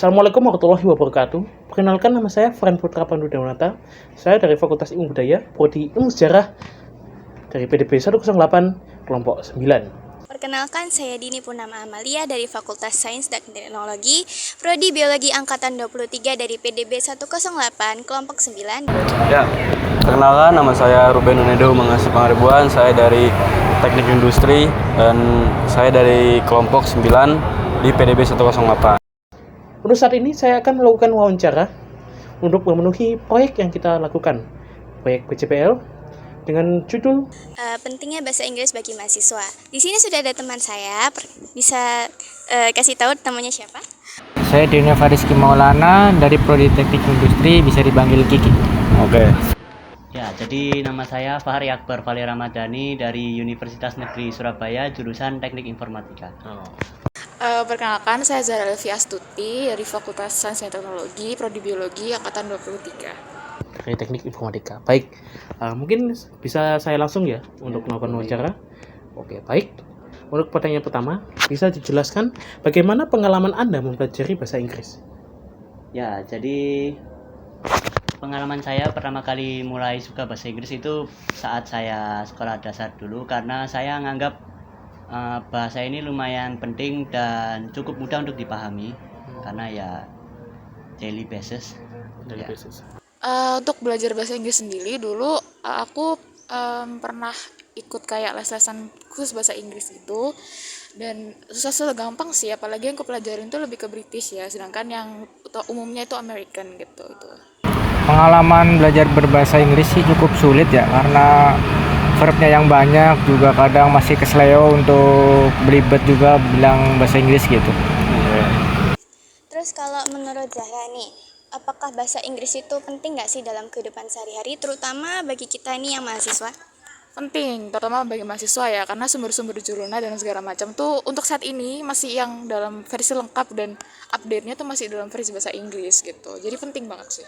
Assalamualaikum warahmatullahi wabarakatuh. Perkenalkan, nama saya Fren Putra Pandudewanata. Saya dari Fakultas Ilmu Budaya, Prodi Ilmu Sejarah dari PDB 108 kelompok 9. Perkenalkan, saya Dini Purnama Amalia dari Fakultas Sains dan Teknologi, Prodi Biologi Angkatan 23 dari PDB 108 kelompok 9. Ya, perkenalkan, nama saya Ruben Unedo Mangasi Pangaribuan. Saya dari Teknik Industri dan saya dari kelompok 9 di PDB 108. Untuk saat ini saya akan melakukan wawancara untuk memenuhi proyek yang kita lakukan, proyek PCPL dengan judul Pentingnya bahasa Inggris bagi mahasiswa. Di sini sudah ada teman saya, bisa kasih tahu namanya siapa? Saya Dino Fariski Maulana dari Prodi Teknik Industri, bisa dipanggil Kiki. Oke. Ya, jadi nama saya Fahri Akbar Fali Ramadhani dari Universitas Negeri Surabaya, jurusan Teknik Informatika. Perkenalkan, saya Zahra Elvi Astuti dari Fakultas Sains dan Teknologi, Prodi Biologi Angkatan 23. dari Teknik Informatika. Baik, mungkin bisa saya langsung ya untuk melakukan wawancara. Oke, baik. Untuk pertanyaan pertama, bisa dijelaskan bagaimana pengalaman Anda mempelajari bahasa Inggris? Ya, jadi pengalaman saya pertama kali mulai suka bahasa Inggris itu saat saya sekolah dasar dulu, karena saya menganggap bahasa ini lumayan penting dan cukup mudah untuk dipahami karena ya daily basis. Dari Ya. basis. Untuk belajar bahasa Inggris sendiri dulu aku pernah ikut kayak les-lesan khusus bahasa Inggris gitu, dan susah gampang sih, apalagi yang aku pelajarin itu lebih ke British ya, sedangkan yang umumnya itu American gitu itu. Pengalaman belajar berbahasa Inggris sih cukup sulit ya, karena verbnya yang banyak, juga kadang masih kesleo untuk belibet juga bilang bahasa Inggris gitu. Terus kalau menurut Zahra nih, apakah bahasa Inggris itu penting nggak sih dalam kehidupan sehari-hari, terutama bagi kita ini yang mahasiswa? Penting, terutama bagi mahasiswa ya, karena sumber-sumber jurnal dan segala macam tuh untuk saat ini masih yang dalam versi lengkap dan update-nya tuh masih dalam versi bahasa Inggris gitu. Jadi penting banget sih.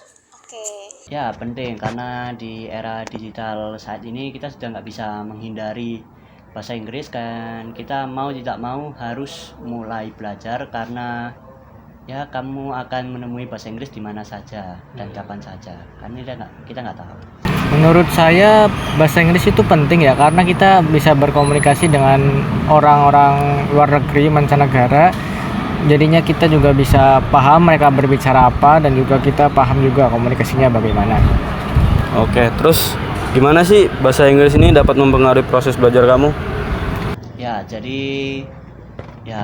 Oke. Ya, penting karena di era digital saat ini kita sudah nggak bisa menghindari bahasa Inggris, kan kita mau tidak mau harus mulai belajar karena ya kamu akan menemui bahasa Inggris di mana saja dan kapan saja, karena kita nggak tahu. Menurut saya bahasa Inggris itu penting ya, karena kita bisa berkomunikasi dengan orang-orang luar negeri, mancanegara. Jadinya kita juga bisa paham mereka berbicara apa, dan juga kita paham juga komunikasinya bagaimana. Oke, terus gimana sih bahasa Inggris ini dapat mempengaruhi proses belajar kamu? Ya, jadi ya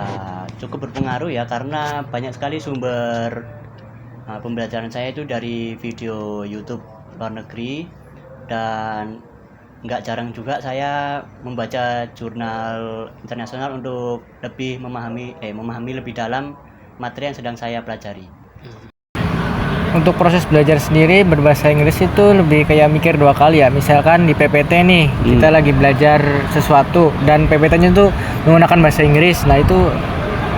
cukup berpengaruh ya, karena banyak sekali sumber pembelajaran saya itu dari video YouTube luar negeri, dan nggak jarang juga saya membaca jurnal internasional untuk lebih memahami lebih dalam materi yang sedang saya pelajari. Untuk proses belajar sendiri berbahasa Inggris itu lebih kayak mikir dua kali ya. Misalkan di PPT nih, kita lagi belajar sesuatu dan PPT-nya tuh menggunakan bahasa Inggris. Nah itu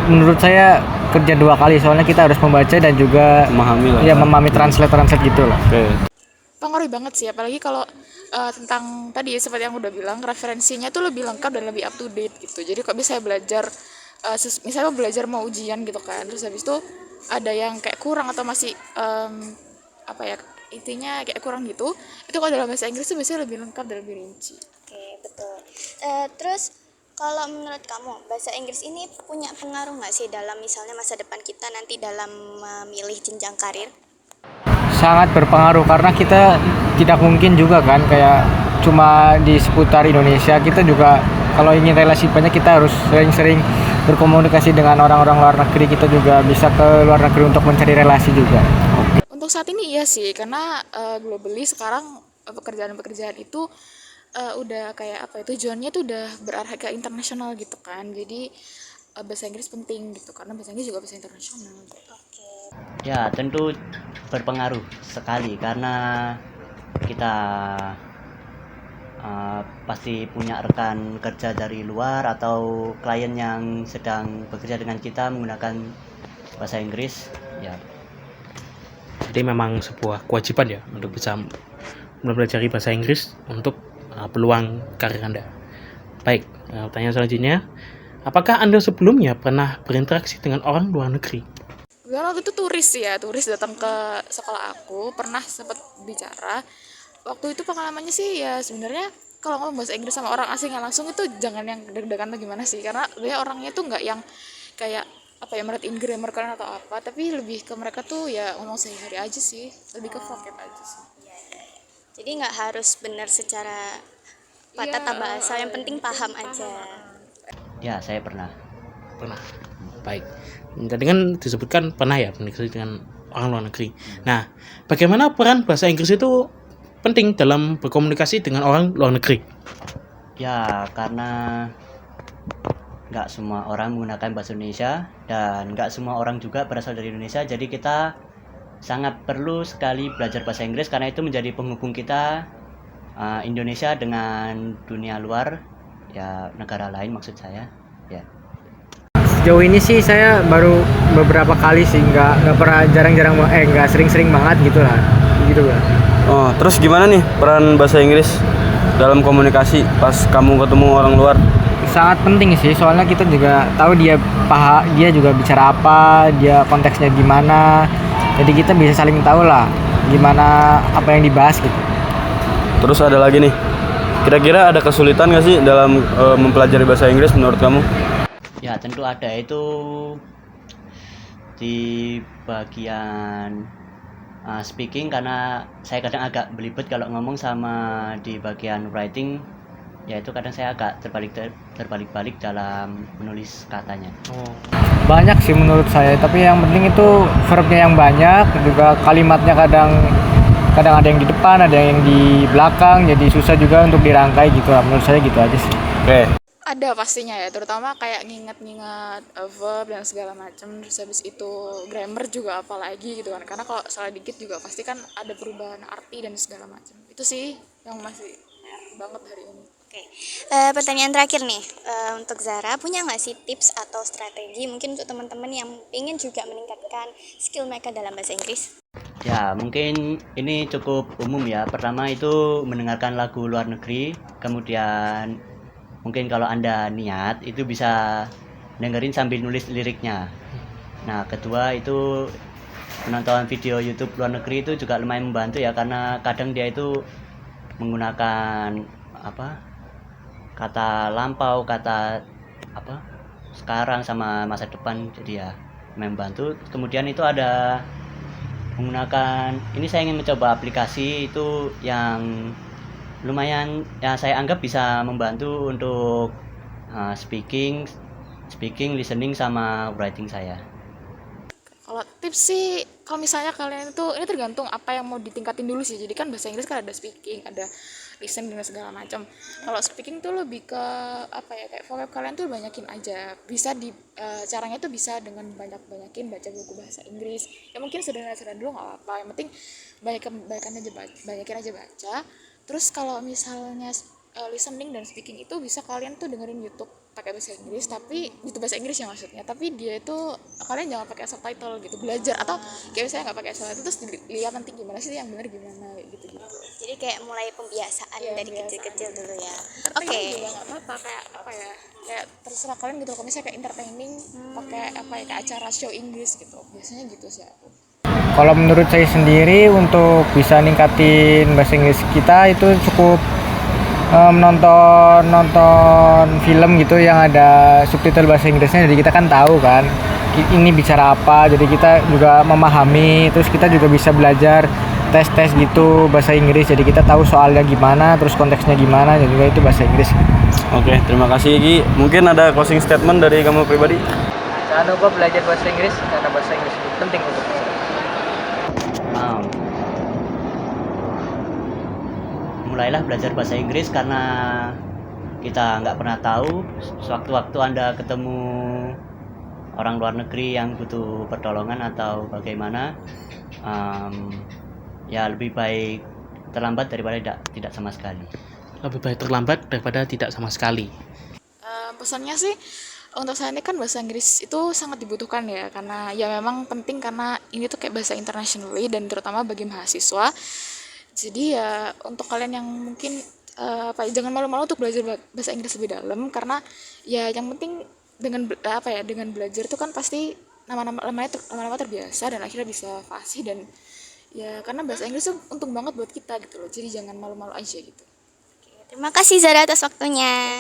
menurut saya kerja dua kali, soalnya kita harus membaca dan juga memahami translate gitu lah. Oke. Pengaruh banget sih, apalagi kalau tentang tadi seperti yang udah bilang, referensinya tuh lebih lengkap dan lebih up to date gitu. Jadi kok bisa belajar misalnya belajar mau ujian gitu kan, terus habis itu ada yang kayak kurang atau masih intinya kayak kurang gitu, itu kalau dalam bahasa Inggris tuh biasanya lebih lengkap dan lebih rinci. Oke, betul. Terus kalau menurut kamu bahasa Inggris ini punya pengaruh nggak sih dalam misalnya masa depan kita nanti dalam memilih jenjang karir? Sangat berpengaruh, karena kita tidak mungkin juga kan kayak cuma di seputar Indonesia. Kita juga kalau ingin relasi banyak, kita harus sering-sering berkomunikasi dengan orang-orang luar negeri. Kita juga bisa ke luar negeri untuk mencari relasi juga. Untuk saat ini iya sih, karena globally sekarang pekerjaan-pekerjaan itu udah kayak tujuannya tuh udah berarah ke internasional gitu kan. Jadi bahasa Inggris penting gitu, karena bahasa Inggris juga bahasa internasional gitu. Ya, tentu berpengaruh sekali karena kita pasti punya rekan kerja dari luar atau klien yang sedang bekerja dengan kita menggunakan bahasa Inggris. Ya, Jadi memang sebuah kewajiban ya untuk bisa mempelajari bahasa Inggris untuk peluang karir Anda. Baik, pertanyaan selanjutnya, apakah Anda sebelumnya pernah berinteraksi dengan orang luar negeri? Karena waktu itu turis datang ke sekolah aku, pernah sempat bicara. Waktu itu pengalamannya sih ya sebenarnya kalau ngomong bahasa Inggris sama orang asing yang langsung itu jangan yang deg-degan atau gimana sih, karena dia orangnya tuh nggak yang kayak apa ya merhatiin grammar kalian atau apa, tapi lebih ke mereka tuh ya ngomong sehari-hari aja sih, lebih ke vocab aja sih. Jadi nggak harus benar secara tata bahasa, yang penting paham aja. Ya, saya pernah. Pernah. Baik. Tadi kan disebutkan pernah ya berkomunikasi dengan orang luar negeri. Nah, bagaimana peran bahasa Inggris itu penting dalam berkomunikasi dengan orang luar negeri? Ya, karena nggak semua orang menggunakan bahasa Indonesia dan nggak semua orang juga berasal dari Indonesia. Jadi kita sangat perlu sekali belajar bahasa Inggris karena itu menjadi penghubung kita Indonesia dengan dunia luar, ya negara lain maksud saya. Ya. Sejauh ini sih saya baru beberapa kali sih, nggak pernah jarang-jarang, nggak sering-sering banget gitu lah, gitu lah. Oh, terus gimana nih peran bahasa Inggris dalam komunikasi pas kamu ketemu orang luar? Sangat penting sih, soalnya kita juga tahu dia juga bicara apa, dia konteksnya gimana, jadi kita bisa saling tahu lah gimana apa yang dibahas gitu. Terus ada lagi nih, kira-kira ada kesulitan nggak sih dalam mempelajari bahasa Inggris menurut kamu? Ya, tentu ada, itu di bagian speaking, karena saya kadang agak belibet kalau ngomong, sama di bagian writing, yaitu kadang saya agak terbalik-balik dalam menulis katanya. Banyak sih menurut saya, tapi yang penting itu verbnya yang banyak, juga kalimatnya kadang ada yang di depan, ada yang di belakang, jadi susah juga untuk dirangkai gitu lah. Menurut saya gitu aja sih. Oke. Ada pastinya ya, terutama kayak nginget-nginget verb dan segala macam. Terus habis itu grammar juga apalagi gitu kan, karena kalau salah dikit juga pasti kan ada perubahan arti dan segala macam. Itu sih yang masih banget hari ini. Oke, pertanyaan terakhir nih, untuk Zara, punya nggak sih tips atau strategi mungkin untuk teman-teman yang ingin juga meningkatkan skill mereka dalam bahasa Inggris? Ya, mungkin ini cukup umum ya. Pertama itu mendengarkan lagu luar negeri, kemudian mungkin kalau Anda niat itu bisa dengerin sambil nulis liriknya. Nah, kedua itu menonton video YouTube luar negeri itu juga lumayan membantu ya, karena kadang dia itu menggunakan kata lampau, kata sekarang sama masa depan, jadi ya membantu. Kemudian itu ada menggunakan, ini saya ingin mencoba aplikasi itu yang lumayan ya saya anggap bisa membantu untuk speaking, listening sama writing saya. Kalau tips sih, kalau misalnya kalian itu, ini tergantung apa yang mau ditingkatin dulu sih. Jadi kan bahasa Inggris kan ada speaking, ada listening dan segala macam. Kalau speaking tuh lebih ke kayak vocab kalian tuh banyakin aja. Bisa caranya tuh bisa dengan banyakin baca buku bahasa Inggris. Ya mungkin sederhana dulu nggak apa-apa. Yang penting banyakin aja baca. Terus kalau misalnya listening dan speaking itu bisa kalian tuh dengerin YouTube pakai bahasa Inggris, tapi YouTube bahasa Inggris ya maksudnya, tapi dia itu kalian jangan pakai subtitle gitu, belajar atau kayak saya nggak pakai subtitle terus lihat nanti gimana sih yang benar gimana gitu. Jadi kayak mulai pembiasaan dari kecil-kecil dulu ya. Oke. Juga nggak apa-apa, kayak terserah kalian gitu. Kalau misalnya kayak entertaining pakai kayak acara show Inggris gitu, biasanya gitu sih aku. Kalau menurut saya sendiri, untuk bisa ningkatin bahasa Inggris kita itu cukup nonton film gitu yang ada subtitle bahasa Inggrisnya, jadi kita kan tahu kan ini bicara apa, jadi kita juga memahami. Terus kita juga bisa belajar tes gitu bahasa Inggris, jadi kita tahu soalnya gimana, terus konteksnya gimana, jadi juga itu bahasa Inggris. Oke, terima kasih Gi. Mungkin ada closing statement dari kamu pribadi? Jangan lupa belajar bahasa Inggris, karena bahasa Inggris itu penting untuk kita. Mulailah belajar bahasa Inggris, karena kita nggak pernah tahu sewaktu-waktu Anda ketemu orang luar negeri yang butuh pertolongan atau bagaimana. Ya lebih baik terlambat daripada tidak sama sekali. Lebih baik terlambat daripada tidak sama sekali. Pesannya sih untuk saat ini kan bahasa Inggris itu sangat dibutuhkan ya, karena ya memang penting, karena ini tuh kayak bahasa internationally dan terutama bagi mahasiswa. Jadi ya untuk kalian yang mungkin jangan malu-malu untuk belajar bahasa Inggris lebih dalam, karena ya yang penting dengan belajar itu kan pasti lama-lama terbiasa dan akhirnya bisa fasih. Dan ya karena bahasa Inggris tuh untung banget buat kita gitu loh, jadi jangan malu-malu aja gitu. Terima kasih Zara atas waktunya.